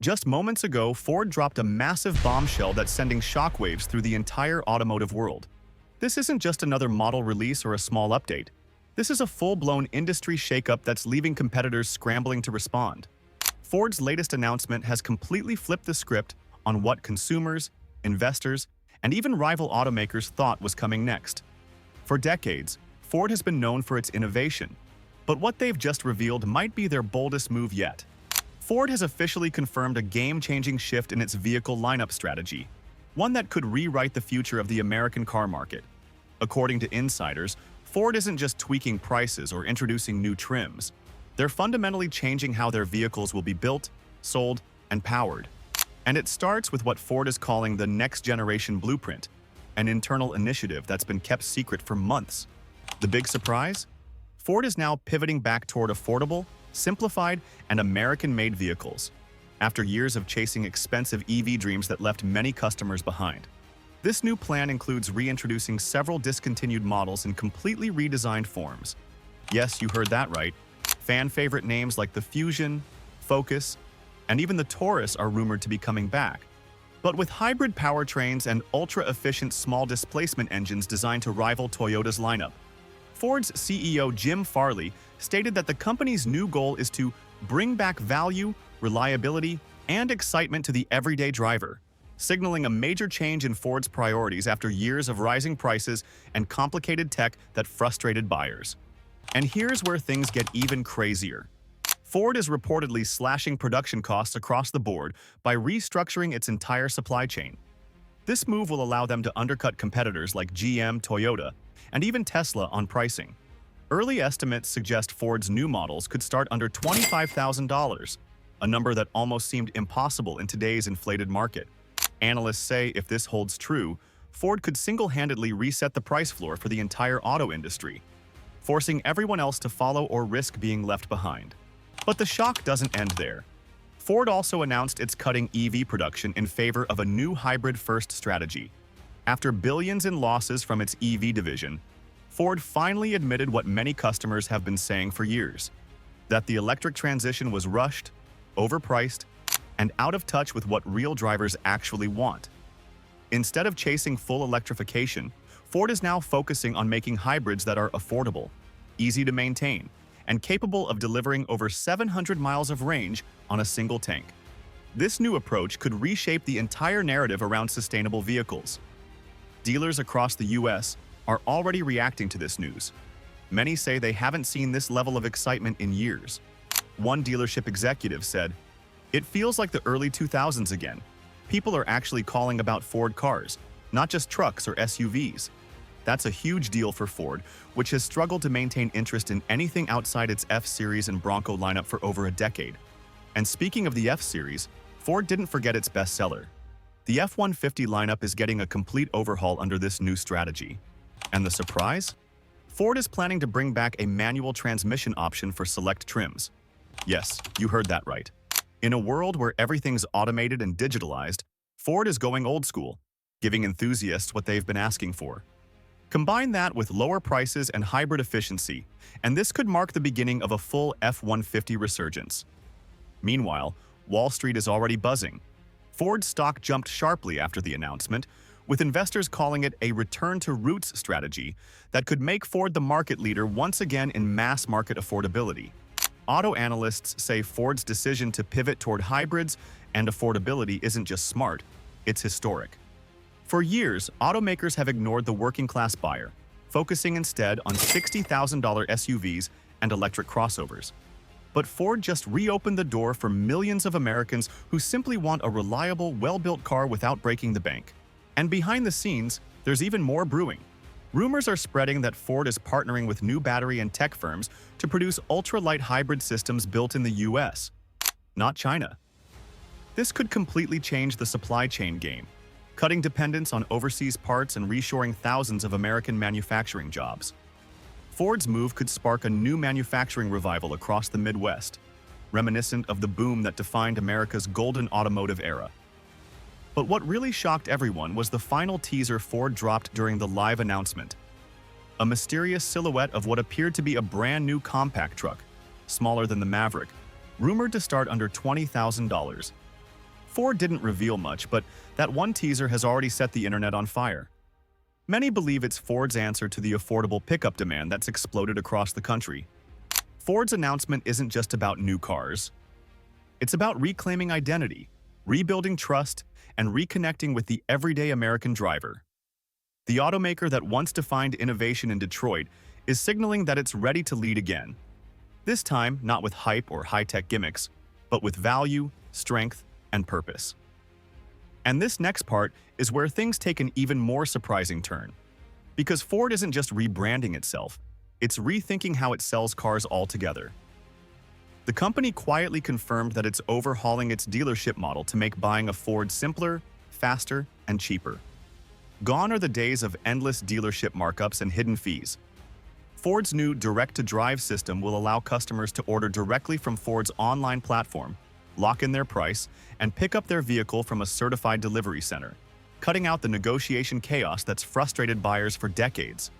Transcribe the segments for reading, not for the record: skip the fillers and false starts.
Just moments ago, Ford dropped a massive bombshell that's sending shockwaves through the entire automotive world. This isn't just another model release or a small update. This is a full-blown industry shakeup that's leaving competitors scrambling to respond. Ford's latest announcement has completely flipped the script on what consumers, investors, and even rival automakers thought was coming next. For decades, Ford has been known for its innovation, but what they've just revealed might be their boldest move yet. Ford has officially confirmed a game-changing shift in its vehicle lineup strategy, one that could rewrite the future of the American car market. According to insiders, Ford isn't just tweaking prices or introducing new trims. They're fundamentally changing how their vehicles will be built, sold, and powered. And it starts with what Ford is calling the Next Generation Blueprint, an internal initiative that's been kept secret for months. The big surprise? Ford is now pivoting back toward affordable, simplified, and American-made vehicles, after years of chasing expensive EV dreams that left many customers behind. This new plan includes reintroducing several discontinued models in completely redesigned forms. Yes, you heard that right. Fan-favorite names like the Fusion, Focus, and even the Taurus are rumored to be coming back. But with hybrid powertrains and ultra-efficient small-displacement engines designed to rival Toyota's lineup. Ford's CEO Jim Farley stated that the company's new goal is to bring back value, reliability, and excitement to the everyday driver, signaling a major change in Ford's priorities after years of rising prices and complicated tech that frustrated buyers. And here's where things get even crazier. Ford is reportedly slashing production costs across the board by restructuring its entire supply chain. This move will allow them to undercut competitors like GM, Toyota, and even Tesla on pricing. Early estimates suggest Ford's new models could start under $25,000, a number that almost seemed impossible in today's inflated market. Analysts say if this holds true, Ford could single-handedly reset the price floor for the entire auto industry, forcing everyone else to follow or risk being left behind. But the shock doesn't end there. Ford also announced it's cutting EV production in favor of a new hybrid-first strategy. After billions in losses from its EV division, Ford finally admitted what many customers have been saying for years, that the electric transition was rushed, overpriced, and out of touch with what real drivers actually want. Instead of chasing full electrification, Ford is now focusing on making hybrids that are affordable, easy to maintain, and capable of delivering over 700 miles of range on a single tank. This new approach could reshape the entire narrative around sustainable vehicles. Dealers across the US are already reacting to this news. Many say they haven't seen this level of excitement in years. One dealership executive said, "It feels like the early 2000s again. People are actually calling about Ford cars, not just trucks or SUVs." That's a huge deal for Ford, which has struggled to maintain interest in anything outside its F-Series and Bronco lineup for over a decade. And speaking of the F-Series, Ford didn't forget its bestseller. The F-150 lineup is getting a complete overhaul under this new strategy. And the surprise? Ford is planning to bring back a manual transmission option for select trims. Yes, you heard that right. In a world where everything's automated and digitalized, Ford is going old school, giving enthusiasts what they've been asking for. Combine that with lower prices and hybrid efficiency, and this could mark the beginning of a full F-150 resurgence. Meanwhile, Wall Street is already buzzing. Ford's stock jumped sharply after the announcement, with investors calling it a return-to-roots strategy that could make Ford the market leader once again in mass market affordability. Auto analysts say Ford's decision to pivot toward hybrids and affordability isn't just smart, it's historic. For years, automakers have ignored the working-class buyer, focusing instead on $60,000 SUVs and electric crossovers. But Ford just reopened the door for millions of Americans who simply want a reliable, well-built car without breaking the bank. And behind the scenes, there's even more brewing. Rumors are spreading that Ford is partnering with new battery and tech firms to produce ultra-light hybrid systems built in the US, not China. This could completely change the supply chain game, cutting dependence on overseas parts and reshoring thousands of American manufacturing jobs. Ford's move could spark a new manufacturing revival across the Midwest, reminiscent of the boom that defined America's golden automotive era. But what really shocked everyone was the final teaser Ford dropped during the live announcement. A mysterious silhouette of what appeared to be a brand new compact truck, smaller than the Maverick, rumored to start under $20,000. Ford didn't reveal much, but that one teaser has already set the internet on fire. Many believe it's Ford's answer to the affordable pickup demand that's exploded across the country. Ford's announcement isn't just about new cars. It's about reclaiming identity, rebuilding trust, and reconnecting with the everyday American driver. The automaker that once defined innovation in Detroit is signaling that it's ready to lead again. This time, not with hype or high-tech gimmicks, but with value, strength, and purpose. And this next part is where things take an even more surprising turn. Because Ford isn't just rebranding itself, it's rethinking how it sells cars altogether. The company quietly confirmed that it's overhauling its dealership model to make buying a Ford simpler, faster, and cheaper. Gone are the days of endless dealership markups and hidden fees. Ford's new direct-to-drive system will allow customers to order directly from Ford's online platform, lock in their price, and pick up their vehicle from a certified delivery center, cutting out the negotiation chaos that's frustrated buyers for decades.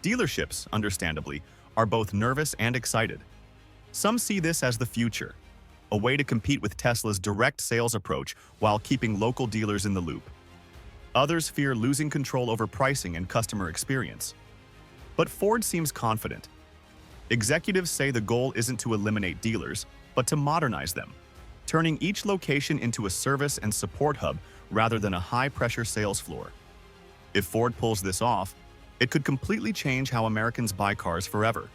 Dealerships, understandably, are both nervous and excited. Some see this as the future, a way to compete with Tesla's direct sales approach while keeping local dealers in the loop. Others fear losing control over pricing and customer experience. But Ford seems confident. Executives say the goal isn't to eliminate dealers, but to modernize them, turning each location into a service and support hub rather than a high-pressure sales floor. If Ford pulls this off, it could completely change how Americans buy cars forever.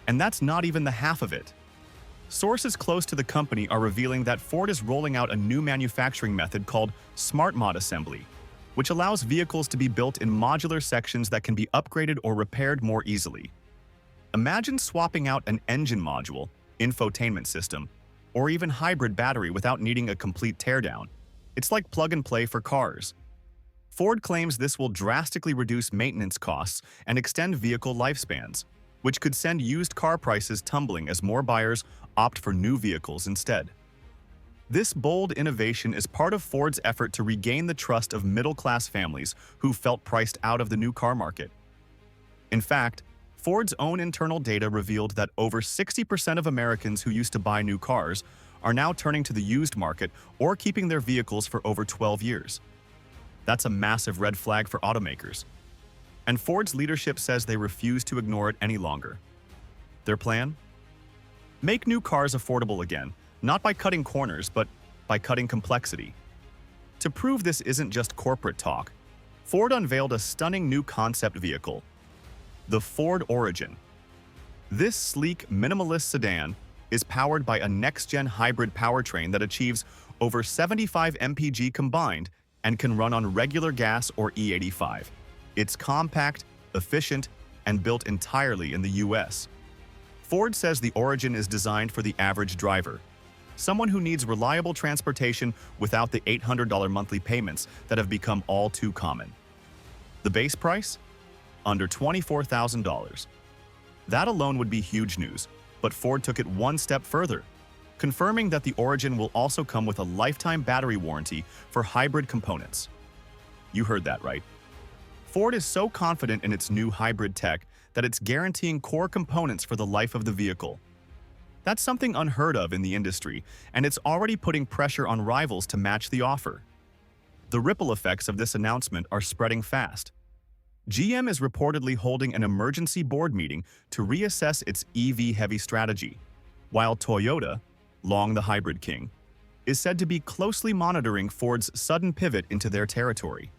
And that's not even the half of it. Sources close to the company are revealing that Ford is rolling out a new manufacturing method called Smart Mod Assembly, which allows vehicles to be built in modular sections that can be upgraded or repaired more easily. Imagine swapping out an engine module, infotainment system, or even hybrid battery without needing a complete teardown. It's like plug-and-play for cars. Ford claims this will drastically reduce maintenance costs and extend vehicle lifespans, which could send used car prices tumbling as more buyers opt for new vehicles instead. This bold innovation is part of Ford's effort to regain the trust of middle-class families who felt priced out of the new car market. In fact, Ford's own internal data revealed that over 60% of Americans who used to buy new cars are now turning to the used market or keeping their vehicles for over 12 years. That's a massive red flag for automakers. And Ford's leadership says they refuse to ignore it any longer. Their plan? Make new cars affordable again, not by cutting corners, but by cutting complexity. To prove this isn't just corporate talk, Ford unveiled a stunning new concept vehicle, the Ford Origin. This sleek, minimalist sedan is powered by a next-gen hybrid powertrain that achieves over 75 mpg combined and can run on regular gas or E85. It's compact, efficient, and built entirely in the US. Ford says the Origin is designed for the average driver, someone who needs reliable transportation without the $800 monthly payments that have become all too common. The base price? Under $24,000. That alone would be huge news, but Ford took it one step further, confirming that the Origin will also come with a lifetime battery warranty for hybrid components. You heard that right. Ford is so confident in its new hybrid tech that it's guaranteeing core components for the life of the vehicle. That's something unheard of in the industry, and it's already putting pressure on rivals to match the offer. The ripple effects of this announcement are spreading fast. GM is reportedly holding an emergency board meeting to reassess its EV-heavy strategy, while Toyota, long the hybrid king, is said to be closely monitoring Ford's sudden pivot into their territory.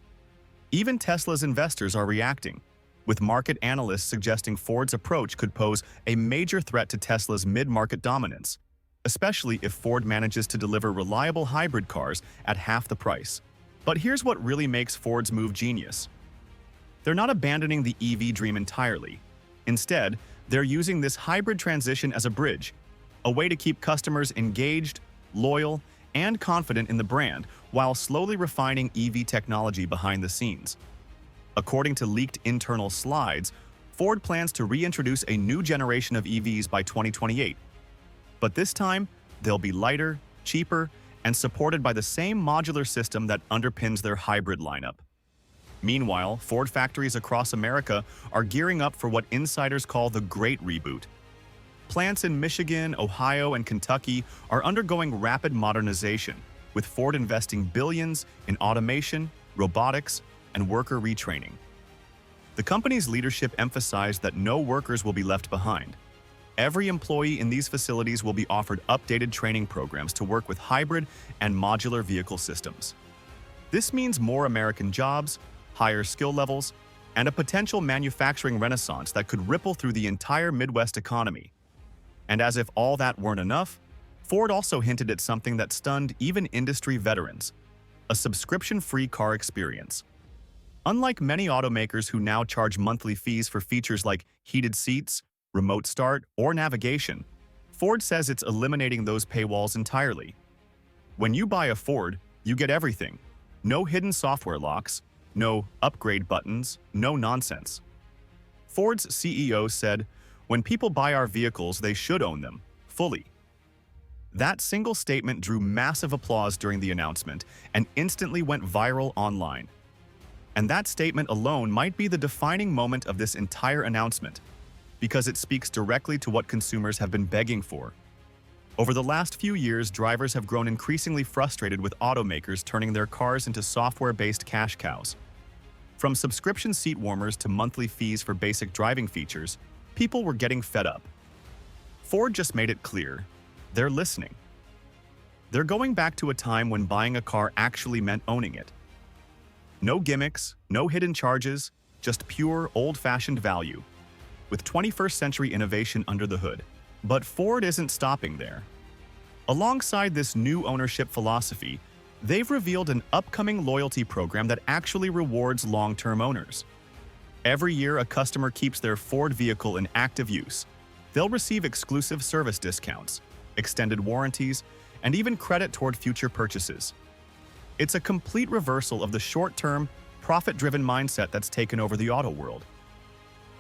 Even Tesla's investors are reacting, with market analysts suggesting Ford's approach could pose a major threat to Tesla's mid-market dominance, especially if Ford manages to deliver reliable hybrid cars at half the price. But here's what really makes Ford's move genius. They're not abandoning the EV dream entirely. Instead, they're using this hybrid transition as a bridge, a way to keep customers engaged, loyal, and confident in the brand while slowly refining EV technology behind the scenes. According to leaked internal slides, Ford plans to reintroduce a new generation of EVs by 2028. But this time, they'll be lighter, cheaper, and supported by the same modular system that underpins their hybrid lineup. Meanwhile, Ford factories across America are gearing up for what insiders call the Great Reboot. Plants in Michigan, Ohio, and Kentucky are undergoing rapid modernization, with Ford investing billions in automation, robotics, and worker retraining. The company's leadership emphasized that no workers will be left behind. Every employee in these facilities will be offered updated training programs to work with hybrid and modular vehicle systems. This means more American jobs, higher skill levels, and a potential manufacturing renaissance that could ripple through the entire Midwest economy. And as if all that weren't enough, Ford also hinted at something that stunned even industry veterans: a subscription-free car experience. Unlike many automakers who now charge monthly fees for features like heated seats, remote start, or navigation, Ford says it's eliminating those paywalls entirely. When you buy a Ford, you get everything. No hidden software locks, no upgrade buttons, no nonsense. Ford's CEO said, "When people buy our vehicles, they should own them, fully." That single statement drew massive applause during the announcement and instantly went viral online. And that statement alone might be the defining moment of this entire announcement, because it speaks directly to what consumers have been begging for. Over the last few years, drivers have grown increasingly frustrated with automakers turning their cars into software-based cash cows. From subscription seat warmers to monthly fees for basic driving features, people were getting fed up. Ford just made it clear: they're listening. They're going back to a time when buying a car actually meant owning it. No gimmicks, no hidden charges, just pure, old-fashioned value, with 21st century innovation under the hood. But Ford isn't stopping there. Alongside this new ownership philosophy, they've revealed an upcoming loyalty program that actually rewards long-term owners. Every year a customer keeps their Ford vehicle in active use, they'll receive exclusive service discounts, extended warranties, and even credit toward future purchases. It's a complete reversal of the short-term, profit-driven mindset that's taken over the auto world.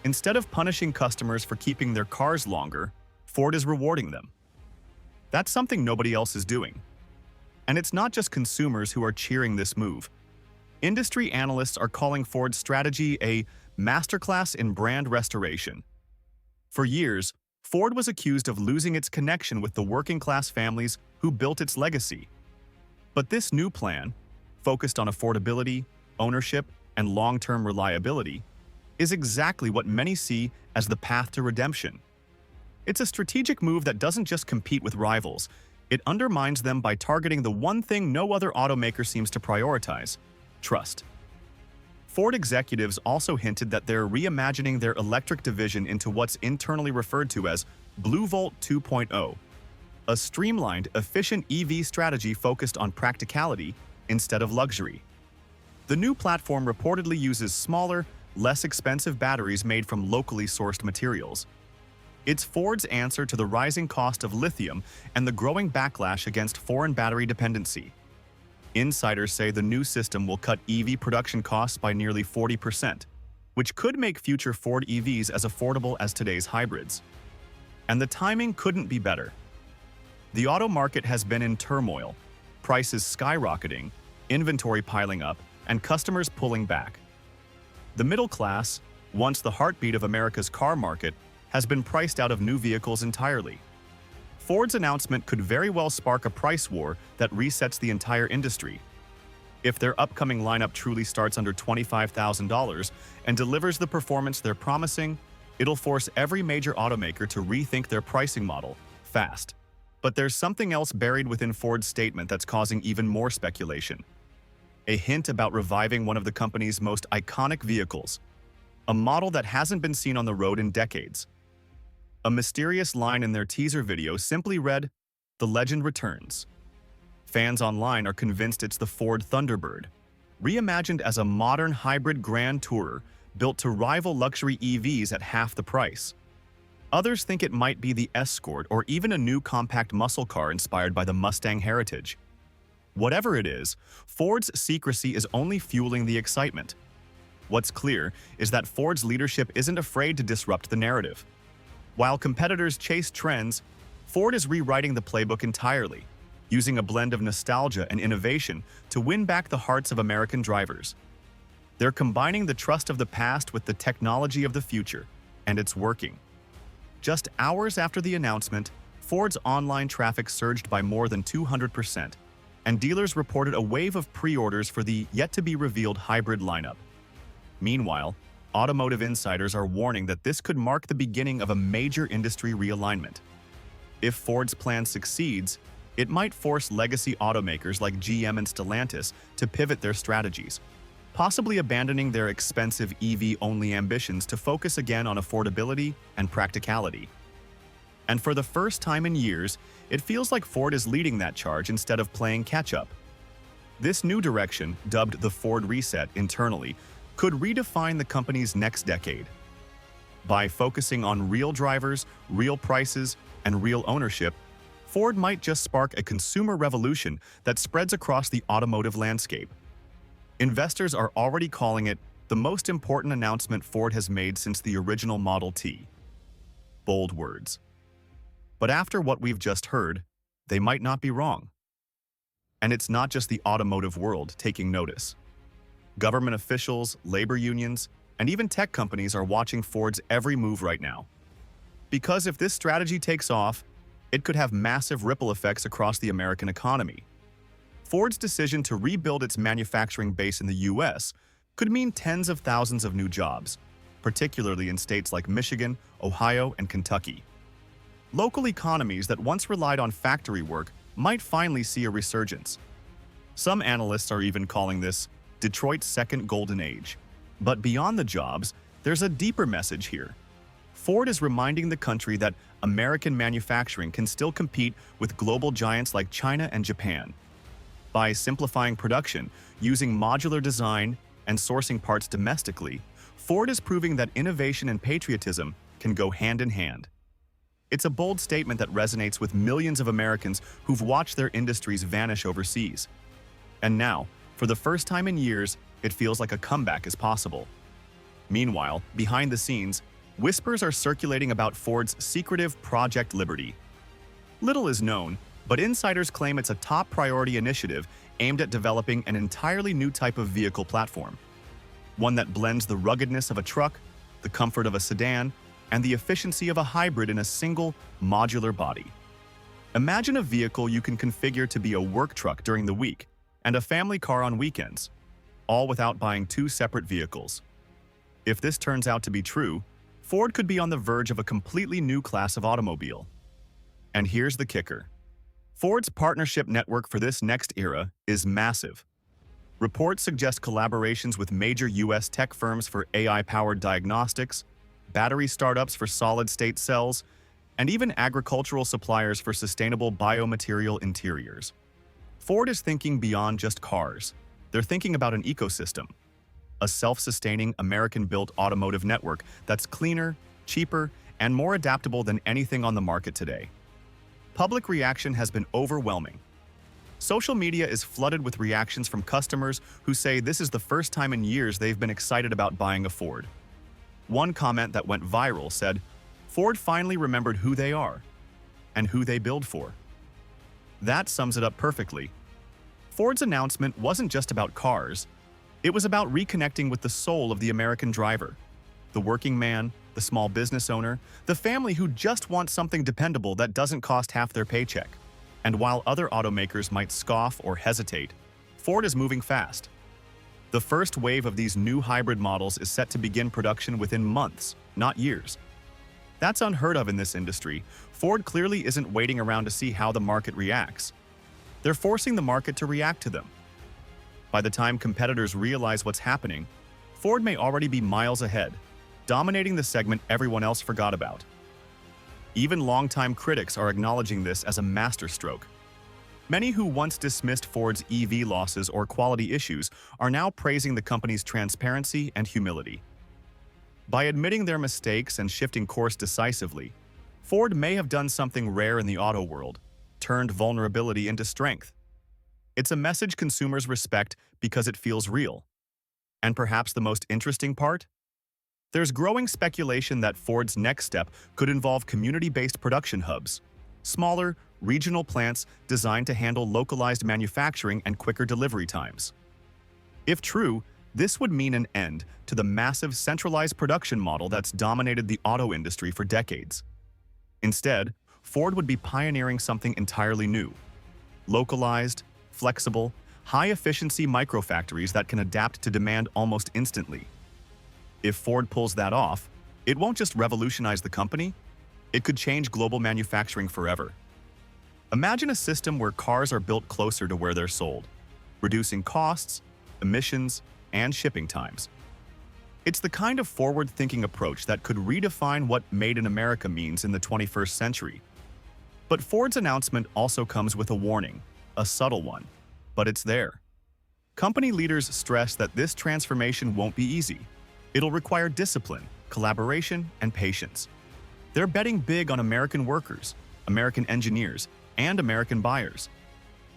Instead of punishing customers for keeping their cars longer, Ford is rewarding them. That's something nobody else is doing. And it's not just consumers who are cheering this move. Industry analysts are calling Ford's strategy a masterclass in brand restoration. For years, Ford was accused of losing its connection with the working-class families who built its legacy. But this new plan, focused on affordability, ownership, and long-term reliability, is exactly what many see as the path to redemption. It's a strategic move that doesn't just compete with rivals, it undermines them by targeting the one thing no other automaker seems to prioritize: trust. Ford executives also hinted that they're reimagining their electric division into what's internally referred to as Blue Volt 2.0, a streamlined, efficient EV strategy focused on practicality instead of luxury. The new platform reportedly uses smaller, less expensive batteries made from locally sourced materials. It's Ford's answer to the rising cost of lithium and the growing backlash against foreign battery dependency. Insiders say the new system will cut EV production costs by nearly 40%, which could make future Ford EVs as affordable as today's hybrids. And the timing couldn't be better. The auto market has been in turmoil, prices skyrocketing, inventory piling up, and customers pulling back. The middle class, once the heartbeat of America's car market, has been priced out of new vehicles entirely. Ford's announcement could very well spark a price war that resets the entire industry. If their upcoming lineup truly starts under $25,000 and delivers the performance they're promising, it'll force every major automaker to rethink their pricing model fast. But there's something else buried within Ford's statement that's causing even more speculation. A hint about reviving one of the company's most iconic vehicles, a model that hasn't been seen on the road in decades. A mysterious line in their teaser video simply read, "The legend returns." Fans online are convinced it's the Ford Thunderbird, reimagined as a modern hybrid grand tourer built to rival luxury EVs at half the price. Others think it might be the Escort or even a new compact muscle car inspired by the Mustang heritage. Whatever it is, Ford's secrecy is only fueling the excitement. What's clear is that Ford's leadership isn't afraid to disrupt the narrative. While competitors chase trends, Ford is rewriting the playbook entirely, using a blend of nostalgia and innovation to win back the hearts of American drivers. They're combining the trust of the past with the technology of the future, and it's working. Just hours after the announcement, Ford's online traffic surged by more than 200%. and dealers reported a wave of pre-orders for the yet-to-be-revealed hybrid lineup. Meanwhile, automotive insiders are warning that this could mark the beginning of a major industry realignment. If Ford's plan succeeds, it might force legacy automakers like GM and Stellantis to pivot their strategies, possibly abandoning their expensive EV-only ambitions to focus again on affordability and practicality. And for the first time in years, it feels like Ford is leading that charge instead of playing catch-up. This new direction, dubbed the Ford Reset internally, could redefine the company's next decade. By focusing on real drivers, real prices, and real ownership, Ford might just spark a consumer revolution that spreads across the automotive landscape. Investors are already calling it the most important announcement Ford has made since the original Model T. Bold words. But after what we've just heard, they might not be wrong. And it's not just the automotive world taking notice. Government officials, labor unions, and even tech companies are watching Ford's every move right now. Because if this strategy takes off, it could have massive ripple effects across the American economy. Ford's decision to rebuild its manufacturing base in the US could mean tens of thousands of new jobs, particularly in states like Michigan, Ohio, and Kentucky. Local economies that once relied on factory work might finally see a resurgence. Some analysts are even calling this Detroit's second golden age. But beyond the jobs, there's a deeper message here. Ford is reminding the country that American manufacturing can still compete with global giants like China and Japan. By simplifying production, using modular design, and sourcing parts domestically, Ford is proving that innovation and patriotism can go hand in hand. It's a bold statement that resonates with millions of Americans who've watched their industries vanish overseas. And now, for the first time in years, it feels like a comeback is possible. Meanwhile, behind the scenes, whispers are circulating about Ford's secretive Project Liberty. Little is known, but insiders claim it's a top priority initiative aimed at developing an entirely new type of vehicle platform. One that blends the ruggedness of a truck, the comfort of a sedan, and the efficiency of a hybrid in a single, modular body. Imagine a vehicle you can configure to be a work truck during the week and a family car on weekends, all without buying two separate vehicles. If this turns out to be true, Ford could be on the verge of a completely new class of automobile. And here's the kicker. Ford's partnership network for this next era is massive. Reports suggest collaborations with major US tech firms for AI-powered diagnostics, battery startups for solid-state cells, and even agricultural suppliers for sustainable biomaterial interiors. Ford is thinking beyond just cars. They're thinking about an ecosystem, a self-sustaining American-built automotive network that's cleaner, cheaper, and more adaptable than anything on the market today. Public reaction has been overwhelming. Social media is flooded with reactions from customers who say this is the first time in years they've been excited about buying a Ford. One comment that went viral said, "Ford finally remembered who they are and who they build for." That sums it up perfectly. Ford's announcement wasn't just about cars. It was about reconnecting with the soul of the American driver, the working man, the small business owner, the family who just wants something dependable that doesn't cost half their paycheck. And while other automakers might scoff or hesitate, Ford is moving fast. The first wave of these new hybrid models is set to begin production within months, not years. That's unheard of in this industry. Ford clearly isn't waiting around to see how the market reacts. They're forcing the market to react to them. By the time competitors realize what's happening, Ford may already be miles ahead, dominating the segment everyone else forgot about. Even longtime critics are acknowledging this as a masterstroke. Many who once dismissed Ford's EV losses or quality issues are now praising the company's transparency and humility. By admitting their mistakes and shifting course decisively, Ford may have done something rare in the auto world, turned vulnerability into strength. It's a message consumers respect because it feels real. And perhaps the most interesting part? There's growing speculation that Ford's next step could involve community-based production hubs, smaller, regional plants designed to handle localized manufacturing and quicker delivery times. If true, this would mean an end to the massive centralized production model that's dominated the auto industry for decades. Instead, Ford would be pioneering something entirely new: localized, flexible, high-efficiency microfactories that can adapt to demand almost instantly. If Ford pulls that off, it won't just revolutionize the company, it could change global manufacturing forever. Imagine a system where cars are built closer to where they're sold, reducing costs, emissions, and shipping times. It's the kind of forward-thinking approach that could redefine what Made in America means in the 21st century. But Ford's announcement also comes with a warning, a subtle one, but it's there. Company leaders stress that this transformation won't be easy. It'll require discipline, collaboration, and patience. They're betting big on American workers, American engineers, and American buyers.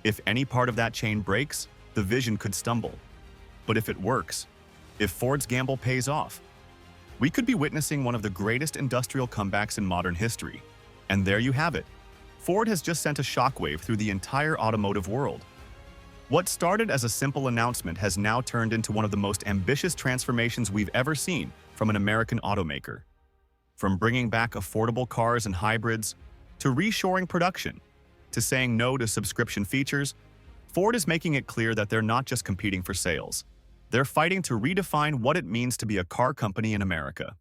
If any part of that chain breaks, the vision could stumble. But if it works, if Ford's gamble pays off, we could be witnessing one of the greatest industrial comebacks in modern history. And there you have it. Ford has just sent a shockwave through the entire automotive world. What started as a simple announcement has now turned into one of the most ambitious transformations we've ever seen from an American automaker. From bringing back affordable cars and hybrids, to reshoring production, to saying no to subscription features, Ford is making it clear that they're not just competing for sales. They're fighting to redefine what it means to be a car company in America.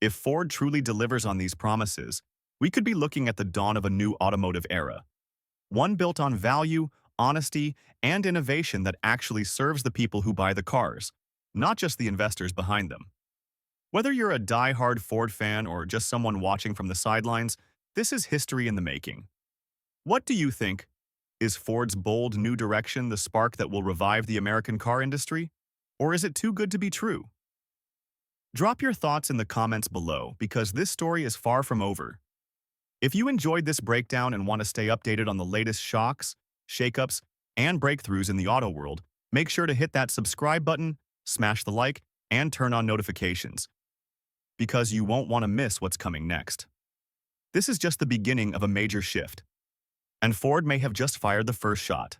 If Ford truly delivers on these promises, we could be looking at the dawn of a new automotive era. One built on value, honesty, and innovation that actually serves the people who buy the cars, not just the investors behind them. Whether you're a die-hard Ford fan or just someone watching from the sidelines, this is history in the making. What do you think? Is Ford's bold new direction the spark that will revive the American car industry? Or is it too good to be true? Drop your thoughts in the comments below because this story is far from over. If you enjoyed this breakdown and want to stay updated on the latest shocks, shakeups, and breakthroughs in the auto world, make sure to hit that subscribe button, smash the like, and turn on notifications, because you won't want to miss what's coming next. This is just the beginning of a major shift, and Ford may have just fired the first shot.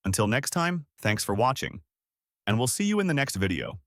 Until next time, thanks for watching, and we'll see you in the next video.